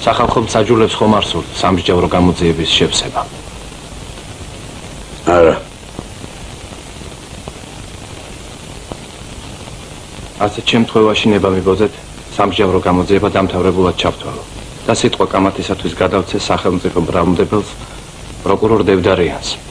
სახალხო მსაჯულებს ხომ არ სურთ სამსჯავრო გამოძიების შევსება? არა. ასეთ შემთხვევაში ნება მიბოძეთ სამსჯავრო გამოძიება დამთავრებულად ჩავთვალო და სიტყვა კამათისათვის გადავცე სახელმწიფო ბრალმდებელს პროკურორ დევდარიანს.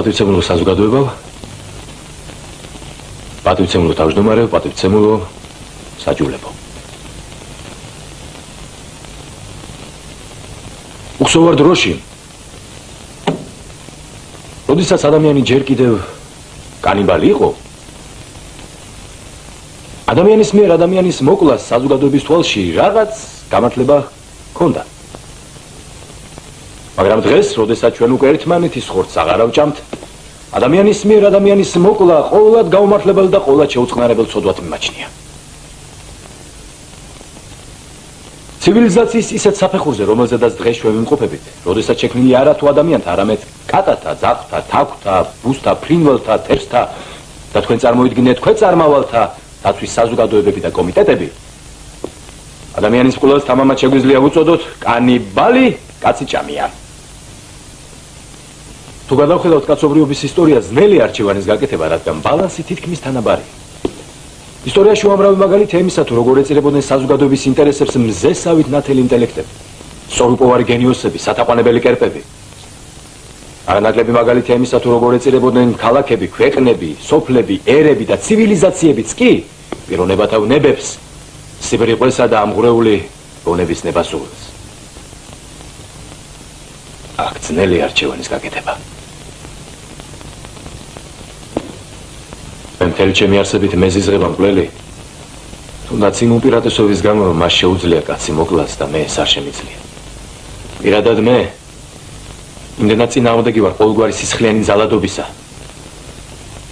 პატივცემულო საზოგადოებავ, პატივცემულო თავმჯდომარეო, პატივცემულო საჯულებო. უხსოვარ დროში, როდესაც ადამიანი ჯერ კიდევ კანიბალი იყო, ადამიანის მიერ ადამიანის მოკვლას საზოგადოების თვალში რაღაც გამართლება ჰქონდა. მაგრამ დღეს, როდესაც ჩვენ უკვე ერთმანეთის ხორცს აღარ ავჭამთ, ადამიანის მიერ ადამიანის მოკლა ყოველად გაუმართლებელ და ყოველად შეუწყნარებელ ცოდვად მიმაჩნია. ცივილიზაციის ისეთ საფეხურზე, რომელზედაც დღეს ჩვენ ვიმყოფებით, როდესაც შექმნილი არა თუ ადამიანთა, არამედ კატათა, ძაღლთა, თაგვთა, ბუსთა, ფრინველთა, თევზთა და თქვენ წარმოიდგინეთ ქვეწარმავალთა დაცვის საზოგადოებები და კომიტეტები, ადამიანის მკვლელს თამამად შეგვიძლია ვუწოდოთ კანიბალი კაციჭამია. თუ გადავხედავთ კაცობრიობის ისტორია, ძნელი არჩევანის გაკეთება, რადგან ბალანსი თითქმის თანაბარი. ისტორიაში უამრავი მაგალითია იმისა, თუ როგორ ეწირებოდნენ საზოგადოების ინტერესებს მზესავით ნათელი ინტელექტები, სწორუპოვარი გენიოსები, სათაყვანებელი კერპები. არანაკლები მაგალითია იმისა, თუ როგორ ეწირებოდნენ ქალაქები, ქვეყნები, სოფლები, ერები და ცივილიზაციებიც კი პიროვნებათა ნებებს, სიბრიყვესა და ამღვრეული ბუნების ნებასურს. აქ ძნელი არჩევანის გაკეთება. მთელი ჩემი არსებით მეზიზღება მკვლელი, თუნდაც იმ უპირატესობის გამო, რომ მას შეუძლია კაცი მოკლას და მე ეს არ შემიძლია. პირადად მე იმდენად წინააღმდეგი ვარ ყოველგვარი სისხლიანი ძალადობისა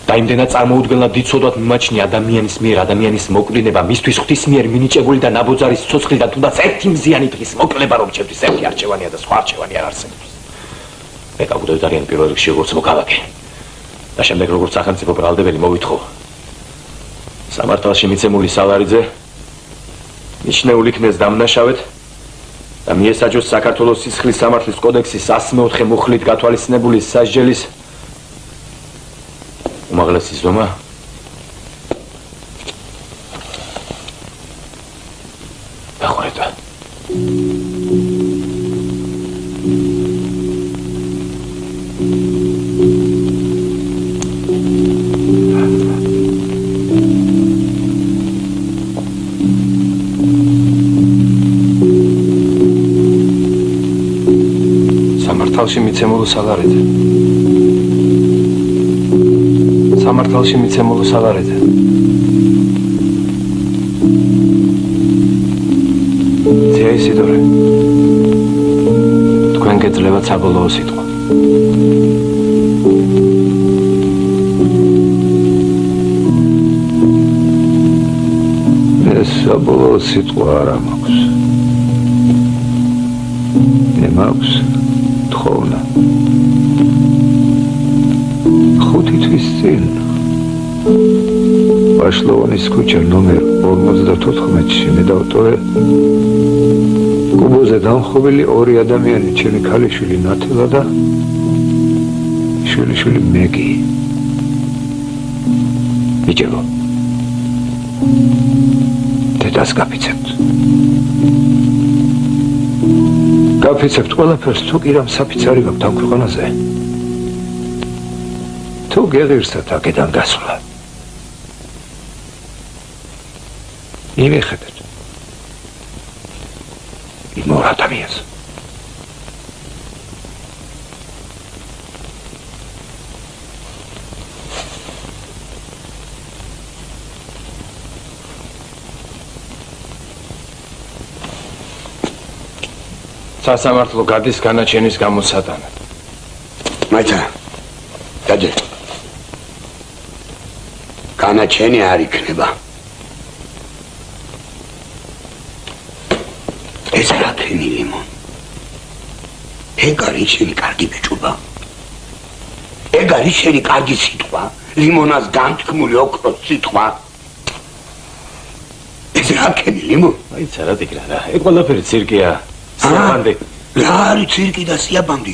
და იმდენად წარმოუდგენლად დიდ ცოდვად მიმაჩნია ადამიანის მიერ ადამიანის მოკლინება, მისთვის ღვთის მიერ მინიჭებული და ნაბოძარის ცოცხლიდან თუნდაც ერთი მზიანი დღის მოკლება, რომ ჩემთვის ერთი არჩევანია და სხვა არჩევანი არ არსებობს. მე კაგუდევდარიანი პირველ რიგში როგორც მოქალაქე და შემდეგ როგორც სახელმწიფო ბრალდებელი მოვითხოვ სამართალში მიცემული სალარიძე მიჩნეულ იქნეს დამნაშავედ და მიესაჯოს საქართველოს სისხლის სამართლის კოდექსის 104 მუხლით გათვალისწინებული სასჯელის უმაღლესი ზომა დახურება. სამართალში მიცემული სალარიძე. სამართალში მიცემული სალარიძე. ძია ისიდორე. თქვენ გეძლებათ საბოლოო სიტყვა. ეს საბოლოო სიტყვა არ მაქვს. მე მაქვს თხოვნა. 5 თვის წინ ვაშლოვანის ქუჩა ნომერ 54-ში მე დავტოვე კუბოზე დამხობილი 2 ადამიანი, ჩემი ქალიშვილი ნათელა და შვილიშვილი მეგი. ბიჭებო, დედას გაფიცებთ. გაფიცებთ ყველაფერს, თუ კი რამ საფიცარი გაქვთ ამ ქვეყანაზე. თუ გეღირსათ აქედან გასვლა. იმეხედეთ. იმორ ადამიანს. სასამართლო გადის განაჩენის გამოსატანად. მაიცა, დაჯე. განაჩენი არ იქნება. ეს რა თენი ლიმონ? ეგ არის შენი კარგი ბიჭობა. ეგ არის შენი კარგი სიტყვა, ლიმონას განთქმული ოქროს სიტყვა. ეს რა ქენი ლიმონ? აი ცარა ტიგრა რა. ეგ ყველაფერი ცირკია. სიაბანდი. რა არის ცირკი და სიაბანდი?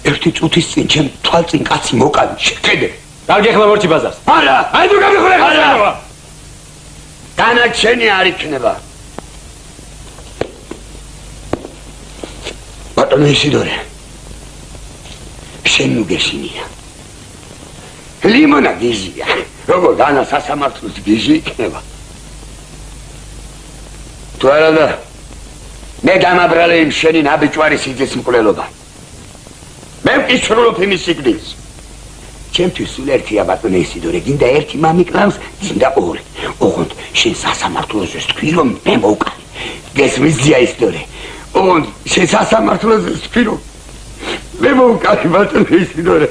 ერთი წუთის წინ ჩემ თვალწინ კაცი მოკალი, შეხედე. კარგი ახლა მორჩი ბაზარს. არა, აი თუ გამიხურე ხარ. განაჩენი არ იქნება. ბატონო ისიდორე. შენ ნუ გეშინია. ლიმონა გიჟია. როგორ განა სასამართლოს გიჟი იქნება? თუ არა და მე დამაბრალე იმ შენი ნაბიჯვარი სიძეს მკვლელობა. მე ვკითხულობ იმის სიგნალს. ჩემთვის სულ ერთია ბატონო ისიდორე, გინდა ერთი მამიკლავს, გინდა ორი. ოღონდ შენ სასამართლოზე თქვი რომ მე მოვკალი. გესმის ძია ისიდორე. ოღონდ შენ სასამართლოზე თქვი რომ მე მოვკალი ბატონო ისიდორე.